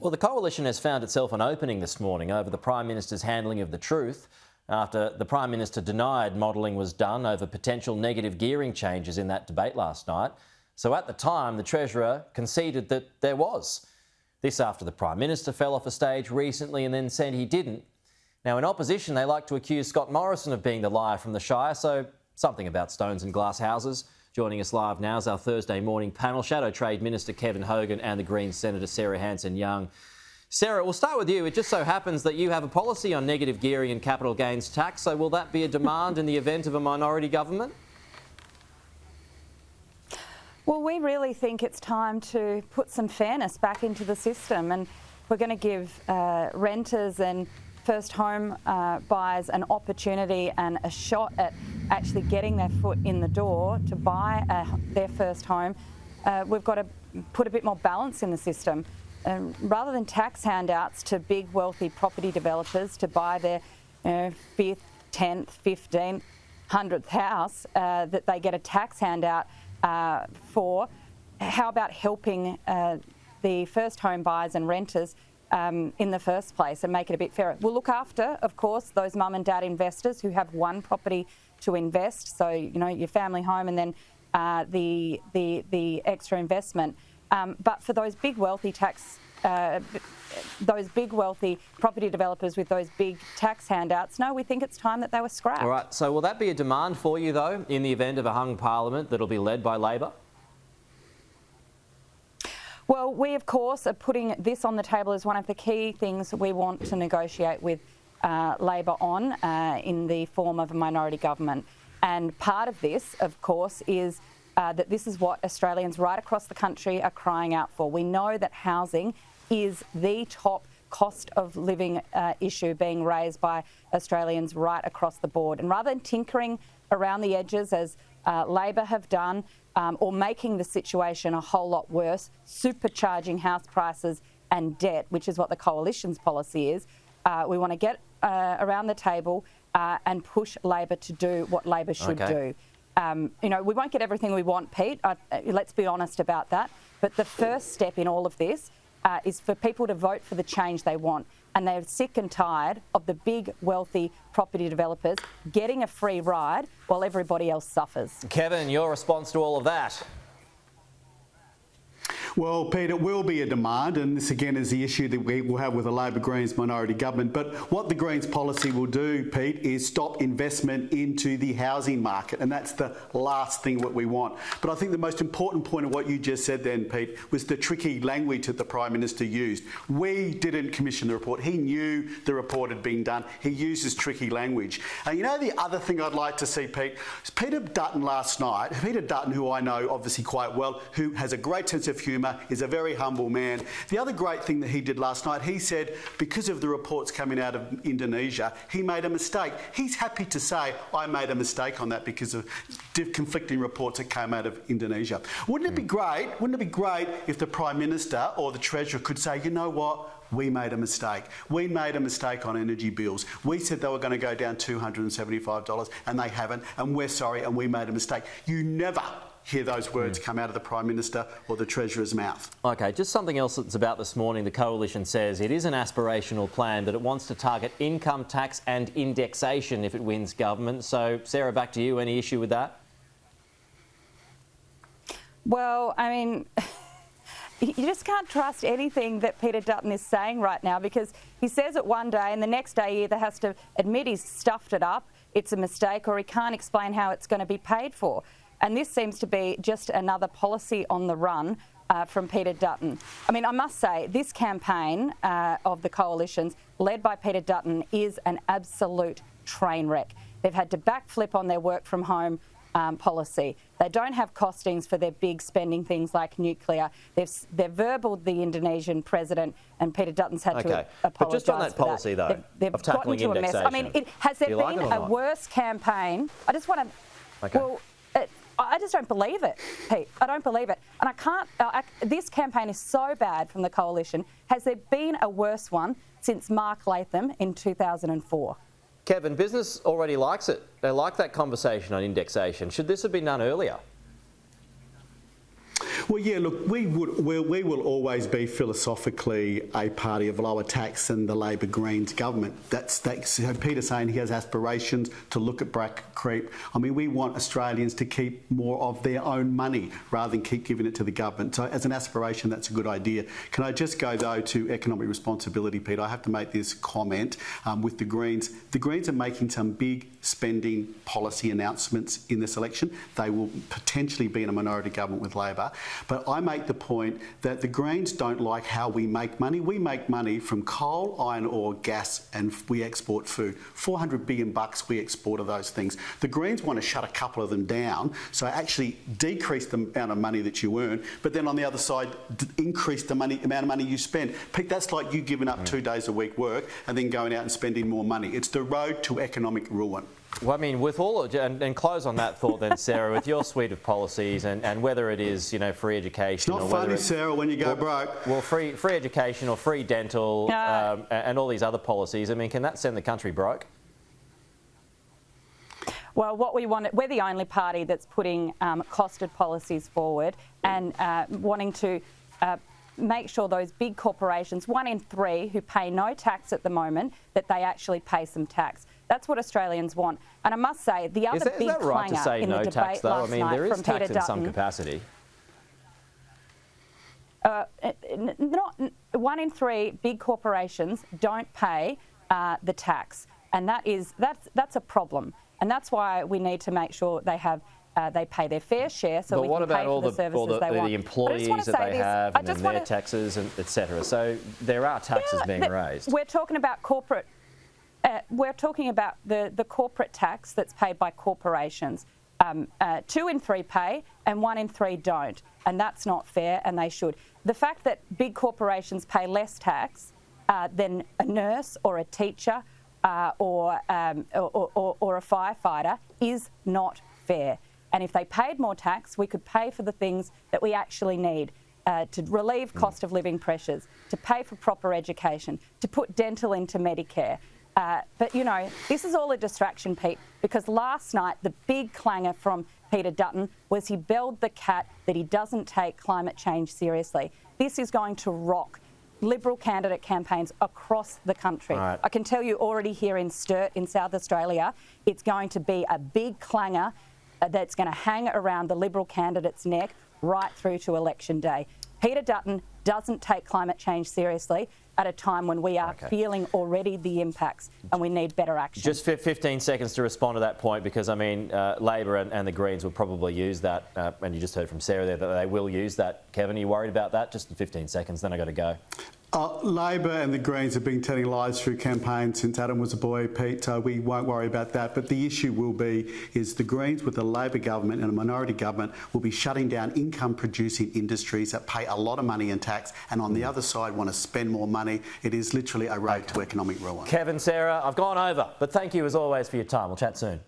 Well, the coalition has found itself an opening this morning over the Prime Minister's handling of the truth after the Prime Minister denied modelling was done over potential negative gearing changes in that debate last night. So at the time, the Treasurer conceded that there was. This after the Prime Minister fell off a stage recently and then said he didn't. Now, in opposition, they like to accuse Scott Morrison of being the liar from the Shire, so something about stones and glass houses. Joining us live now is our Thursday morning panel, Shadow Trade Minister Kevin Hogan and the Greens Senator Sarah Hanson-Young. Sarah, we'll start with you. It just so happens that you have a policy on negative gearing and capital gains tax, so will that be a demand in the event of a minority government? Well, we really think it's time to put some fairness back into the system, and we're going to give renters and first home buyers an opportunity and a shot at actually getting their foot in the door to buy their first home. We've got to put a bit more balance in the system. Rather than tax handouts to big wealthy property developers to buy their 5th, 10th, 15th, 100th house that they get a tax handout for, how about helping the first home buyers and renters in the first place and make it a bit fairer? We'll look after, of course, those mum and dad investors who have one property to invest, so your family home and then the extra investment. But for those big wealthy property developers with those big tax handouts, no, we think it's time that they were scrapped. All right, so will that be a demand for you, though, in the event of a hung parliament that'll be led by Labor? Well, we, of course, are putting this on the table as one of the key things we want to negotiate with Labor on in the form of a minority government. And part of this, of course, is that this is what Australians right across the country are crying out for. We know that housing is the top cost of living issue being raised by Australians right across the board. And rather than tinkering around the edges, as Labor have done, or making the situation a whole lot worse, supercharging house prices and debt, which is what the Coalition's policy is, we want to get around the table and push Labor to do what Labor should do. We won't get everything we want, Pete. Let's be honest about that. But the first step in all of this is for people to vote for the change they want. And they're sick and tired of the big, wealthy property developers getting a free ride while everybody else suffers. Kevin, your response to all of that? Well, Pete, it will be a demand, and this again is the issue that we will have with a Labor-Greens minority government. But what the Greens policy will do, Pete, is stop investment into the housing market, and that's the last thing that we want. But I think the most important point of what you just said then, Pete, was the tricky language that the Prime Minister used. We didn't commission the report. He knew the report had been done. He uses tricky language. And the other thing I'd like to see, Pete, is Peter Dutton last night. Peter Dutton, who I know obviously quite well, who has a great sense of humour, is a very humble man. The other great thing that he did last night, he said because of the reports coming out of Indonesia, he made a mistake. He's happy to say, I made a mistake on that because of conflicting reports that came out of Indonesia. Wouldn't it be great if the Prime Minister or the Treasurer could say, you know what? We made a mistake. We made a mistake on energy bills. We said they were going to go down $275 and they haven't, and we're sorry and we made a mistake. You never hear those words come out of the Prime Minister or the Treasurer's mouth. OK, just something else that's about this morning. The Coalition says it is an aspirational plan, but it wants to target income tax and indexation if it wins government. So, Sarah, back to you. Any issue with that? Well, I mean, you just can't trust anything that Peter Dutton is saying right now, because he says it one day and the next day he either has to admit he's stuffed it up, it's a mistake, or he can't explain how it's going to be paid for. And this seems to be just another policy on the run from Peter Dutton. I mean, I must say, this campaign of the Coalition's, led by Peter Dutton, is an absolute train wreck. They've had to backflip on their work from home policy. They don't have costings for their big spending things like nuclear. They've verbaled the Indonesian president, and Peter Dutton's had to apologise. But just on that policy, though, they've of tackling gotten to indexation. a mess. I mean, has there been a worse campaign? I just want to... Well, I just don't believe it, Pete. I don't believe it. And I can't... this campaign is so bad from the Coalition. Has there been a worse one since Mark Latham in 2004? Kevin, business already likes it. They like that conversation on indexation. Should this have been done earlier? Well, yeah, look, we will always be philosophically a party of lower tax than the Labor Greens government. That's so Peter's saying he has aspirations to look at bracket creep. I mean, we want Australians to keep more of their own money rather than keep giving it to the government. So as an aspiration, that's a good idea. Can I just go, though, to economic responsibility, Peter? I have to make this comment with the Greens. The Greens are making some big spending policy announcements in this election. They will potentially be in a minority government with Labor. But I make the point that the Greens don't like how we make money. We make money from coal, iron ore, gas, and we export food. $400 billion we export of those things. The Greens want to shut a couple of them down, so actually decrease the amount of money that you earn, but then on the other side, increase the amount of money you spend. Pete, that's like you giving up 2 days a week work and then going out and spending more money. It's the road to economic ruin. Well, I mean, with all of, and close on that thought then, Sarah, with your suite of policies and whether it is, free education. It's not funny, Sarah, when you go broke. Well, free education or free dental and all these other policies, I mean, can that send the country broke? Well, what we want, we're the only party that's putting costed policies forward and wanting to make sure those big corporations, 1 in 3 who pay no tax at the moment, that they actually pay some tax. That's what Australians want. And I must say, the other big clanger right to say in no the debate tax, though? last I mean, night there is from tax Peter in some Dutton, capacity. not 1 in 3 big corporations don't pay the tax, and that's a problem. And that's why we need to make sure they pay their fair share, so we can pay for the services they want. The employees that they have and then their taxes, and etc. So there are taxes being raised. We're talking about corporate. We're talking about the corporate tax that's paid by corporations. 2 in 3 pay and 1 in 3 don't, and that's not fair, and they should. The fact that big corporations pay less tax than a nurse or a teacher or a firefighter is not fair. And if they paid more tax, we could pay for the things that we actually need to relieve cost of living pressures, to pay for proper education, to put dental into Medicare. But, this is all a distraction, Pete, because last night the big clanger from Peter Dutton was he belled the cat that he doesn't take climate change seriously. This is going to rock Liberal candidate campaigns across the country. Right. I can tell you already here in Sturt in South Australia, it's going to be a big clanger that's going to hang around the Liberal candidate's neck right through to election day. Peter Dutton doesn't take climate change seriously at a time when we are feeling already the impacts and we need better action. Just 15 seconds to respond to that point, because, I mean, Labor and the Greens will probably use that, and you just heard from Sarah there that they will use that. Kevin, are you worried about that? Just in 15 seconds, then I've got to go. Labor and the Greens have been telling lies through campaigns since Adam was a boy, Pete, so we won't worry about that. But the issue will be is the Greens with the Labor government and a minority government will be shutting down income-producing industries that pay a lot of money in tax and on the other side want to spend more money. It is literally a road to economic ruin. Kevin, Sarah, I've gone over, but thank you as always for your time. We'll chat soon.